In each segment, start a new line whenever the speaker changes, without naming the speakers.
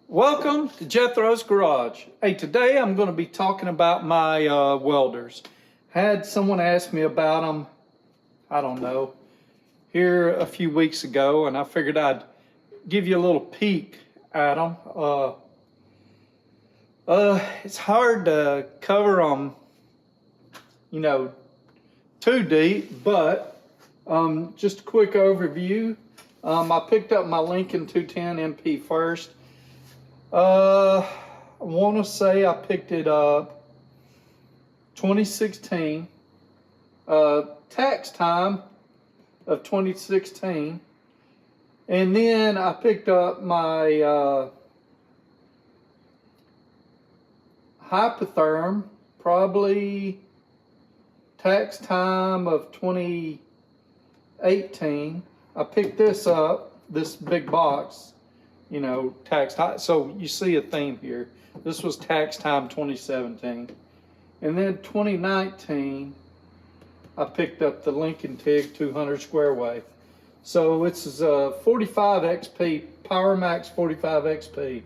Welcome to Jethro's Garage. Hey, today I'm going to be talking about my welders. Had someone ask me about them, I don't know, here a few weeks ago, and I figured I'd give you a little peek at them. It's hard to cover them, too deep, but just a quick overview. I picked up my Lincoln 210 MP first. I want to say I picked it up 2016, tax time of 2016, and then I picked up my Hypotherm probably tax time of 2018. I picked this up, this big box, tax time. So you see a theme here. This was tax time 2017. And then 2019, I picked up the Lincoln TIG 200 square wave. So it's a 45 XP, Power Max 45 XP,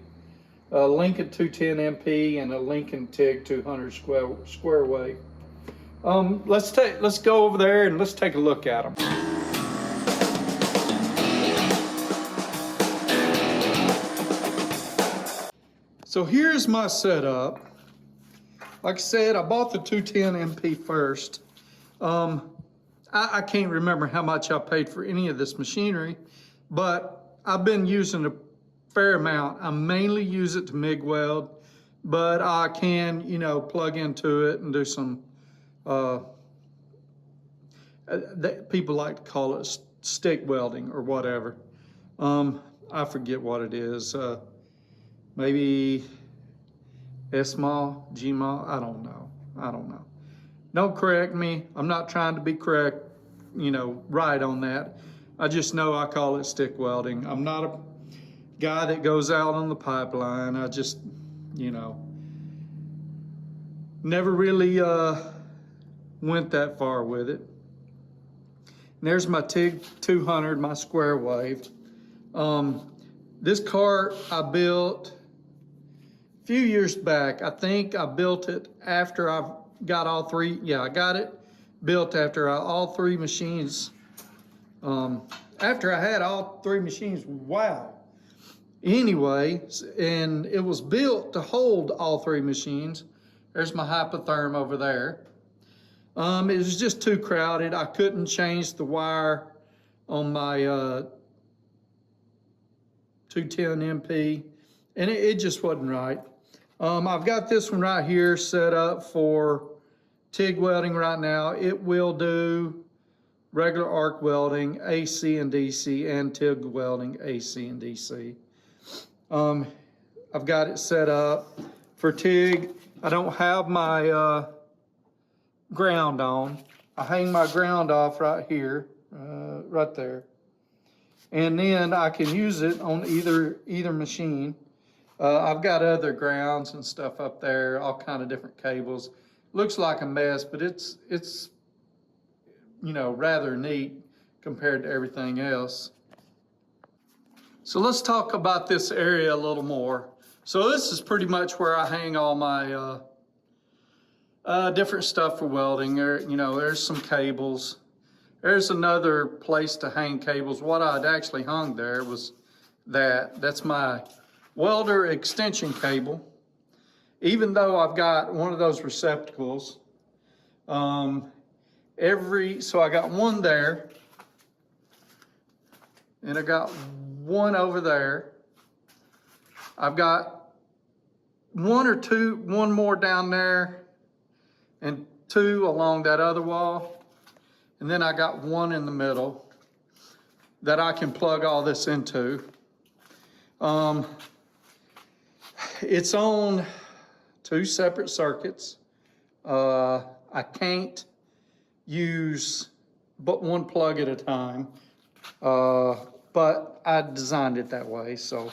a Lincoln 210 MP, and a Lincoln TIG 200 square wave. Let's go over there and let's take a look at them. So here's my setup. Like I said, I bought the 210 MP first. I can't remember how much I paid for any of this machinery, but I've been using a fair amount. I mainly use it to MIG weld, but I can, plug into it and do some, people like to call it stick welding or whatever. I forget what it is. Maybe S-mall, G-mall, I don't know. Don't correct me. I'm not trying to be correct, right on that. I just know I call it stick welding. I'm not a guy that goes out on the pipeline. I just, never really went that far with it. And there's my TIG 200, my square wave. This car I built a few years back. I think I built it after I got all three. Yeah, I got it built after all three machines. After I had all three machines, wow. Anyway, and it was built to hold all three machines. There's my Hypotherm over there. It was just too crowded. I couldn't change the wire on my 210 MP, and it just wasn't right. I've got this one right here set up for TIG welding right now. It will do regular arc welding, AC and DC, and TIG welding, AC and DC. I've got it set up for TIG. I don't have my ground on. I hang my ground off right here, right there. And then I can use it on either machine. I've got other grounds and stuff up there, all kind of different cables. Looks like a mess, but it's rather neat compared to everything else. So let's talk about this area a little more. So this is pretty much where I hang all my different stuff for welding. There's some cables. There's another place to hang cables. What I'd actually hung there was that's my welder extension cable. Even though I've got one of those receptacles, so I got one there, and I got one over there. I've got one more down there, and two along that other wall. And then I got one in the middle that I can plug all this into. It's on two separate circuits. I can't use but one plug at a time, but I designed it that way. So,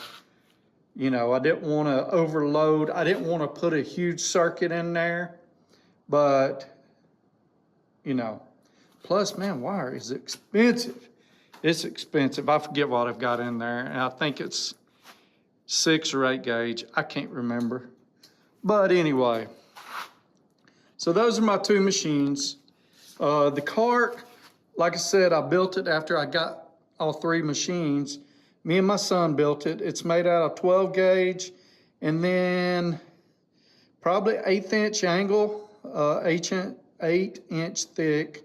I didn't want to overload. I didn't want to put a huge circuit in there, but, plus, man, wire is expensive. It's expensive. I forget what I've got in there, and I think it's 6 or 8 gauge. I can't remember. But anyway, so those are my 2 machines. The cart, like I said, I built it after I got all 3 machines. Me and my son built it. It's made out of 12 gauge and then probably 1/8 inch angle, 8-inch thick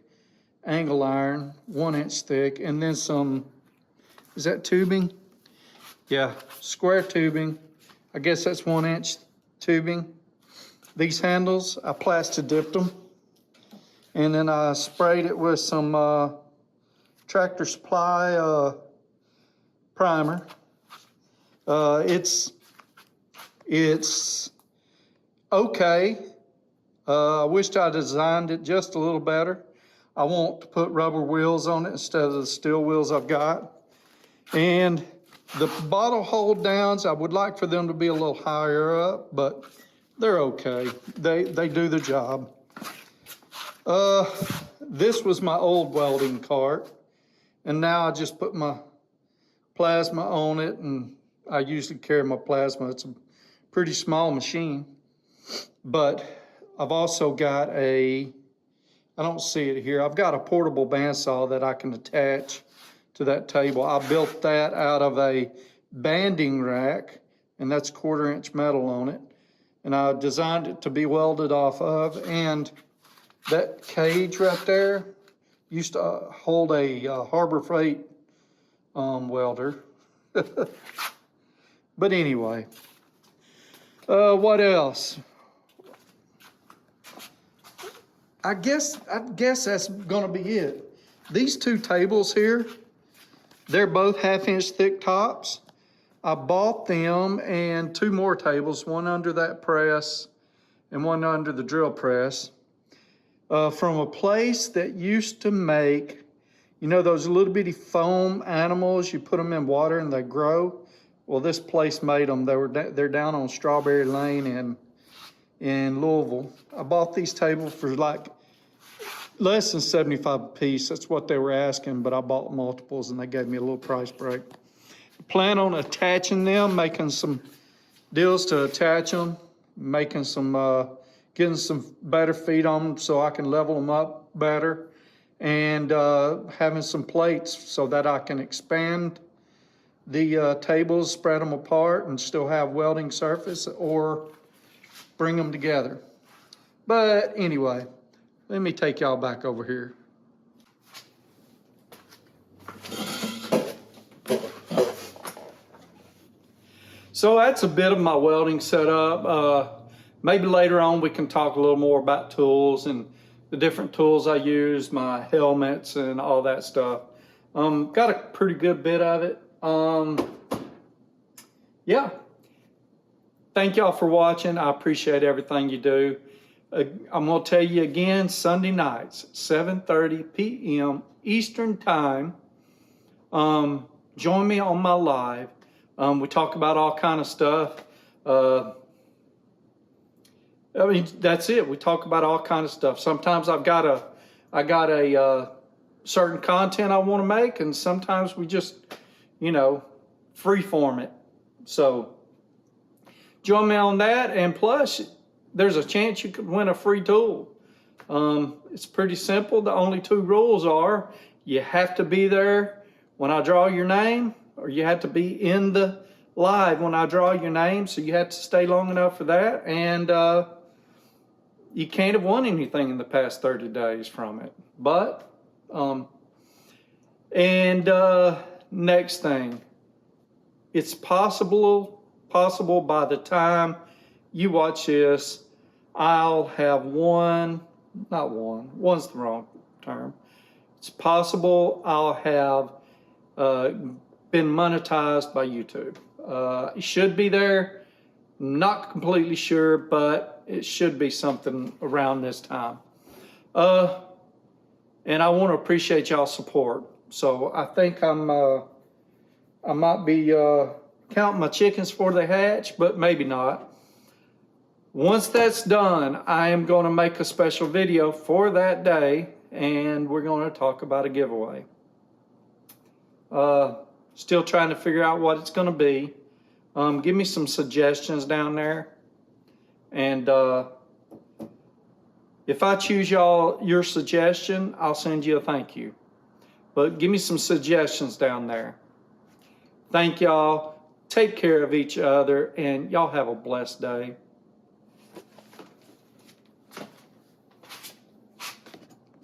angle iron, 1 inch thick, and then some, is that tubing? Yeah, square tubing. I guess that's 1 inch tubing. These handles, I plastic dipped them. And then I sprayed it with some Tractor Supply primer. It's okay. I wished I designed it just a little better. I want to put rubber wheels on it instead of the steel wheels I've got. And the bottle hold downs, I would like for them to be a little higher up, but they're okay. They do the job. This was my old welding cart, and now I just put my plasma on it, and I usually carry my plasma. It's a pretty small machine, but I've also got I don't see it here, I've got a portable bandsaw that I can attach to that table. I built that out of a banding rack, and that's 1/4 inch metal on it. And I designed it to be welded off of, and that cage right there used to hold a Harbor Freight welder. But anyway, what else? I guess that's gonna be it. These 2 tables here, they're both 1/2 inch thick tops. I bought them and 2 more tables, one under that press and one under the drill press, from a place that used to make, you know, those little bitty foam animals, you put them in water and they grow. Well, this place made them. They're down on Strawberry Lane in Louisville. I bought these tables for like less than 75 a piece. That's what they were asking, but I bought multiples and they gave me a little price break. Plan on attaching them, making some deals to attach them, making some, getting some better feet on them so I can level them up better, and having some plates so that I can expand the tables, spread them apart, and still have welding surface, or bring them together. But anyway, let me take y'all back over here. So that's a bit of my welding setup. Maybe later on we can talk a little more about tools and the different tools I use, my helmets and all that stuff. Got a pretty good bit of it. Yeah. Thank y'all for watching. I appreciate everything you do. I'm going to tell you again, Sunday nights, 7:30 p.m. Eastern Time. Join me on my live. We talk about all kind of stuff. I mean, that's it. We talk about all kind of stuff. Sometimes I got a certain content I want to make, and sometimes we just, you know, freeform it. So join me on that, and plus, there's a chance you could win a free tool. It's pretty simple. The only 2 rules are you have to be there when I draw your name, or you have to be in the live when I draw your name. So you have to stay long enough for that, and you can't have won anything in the past 30 days from it. But next thing, it's possible by the time you watch this, I'll have one's the wrong term. It's possible I'll have been monetized by YouTube. It should be there. Not completely sure, but it should be something around this time. And I want to appreciate y'all's support. So I think I might be counting my chickens before they hatch, but maybe not. Once that's done, I am going to make a special video for that day, and we're going to talk about a giveaway. Still trying to figure out what it's going to be. Give me some suggestions down there. And if I choose your suggestion, I'll send you a thank you. But give me some suggestions down there. Thank y'all. Take care of each other, and y'all have a blessed day.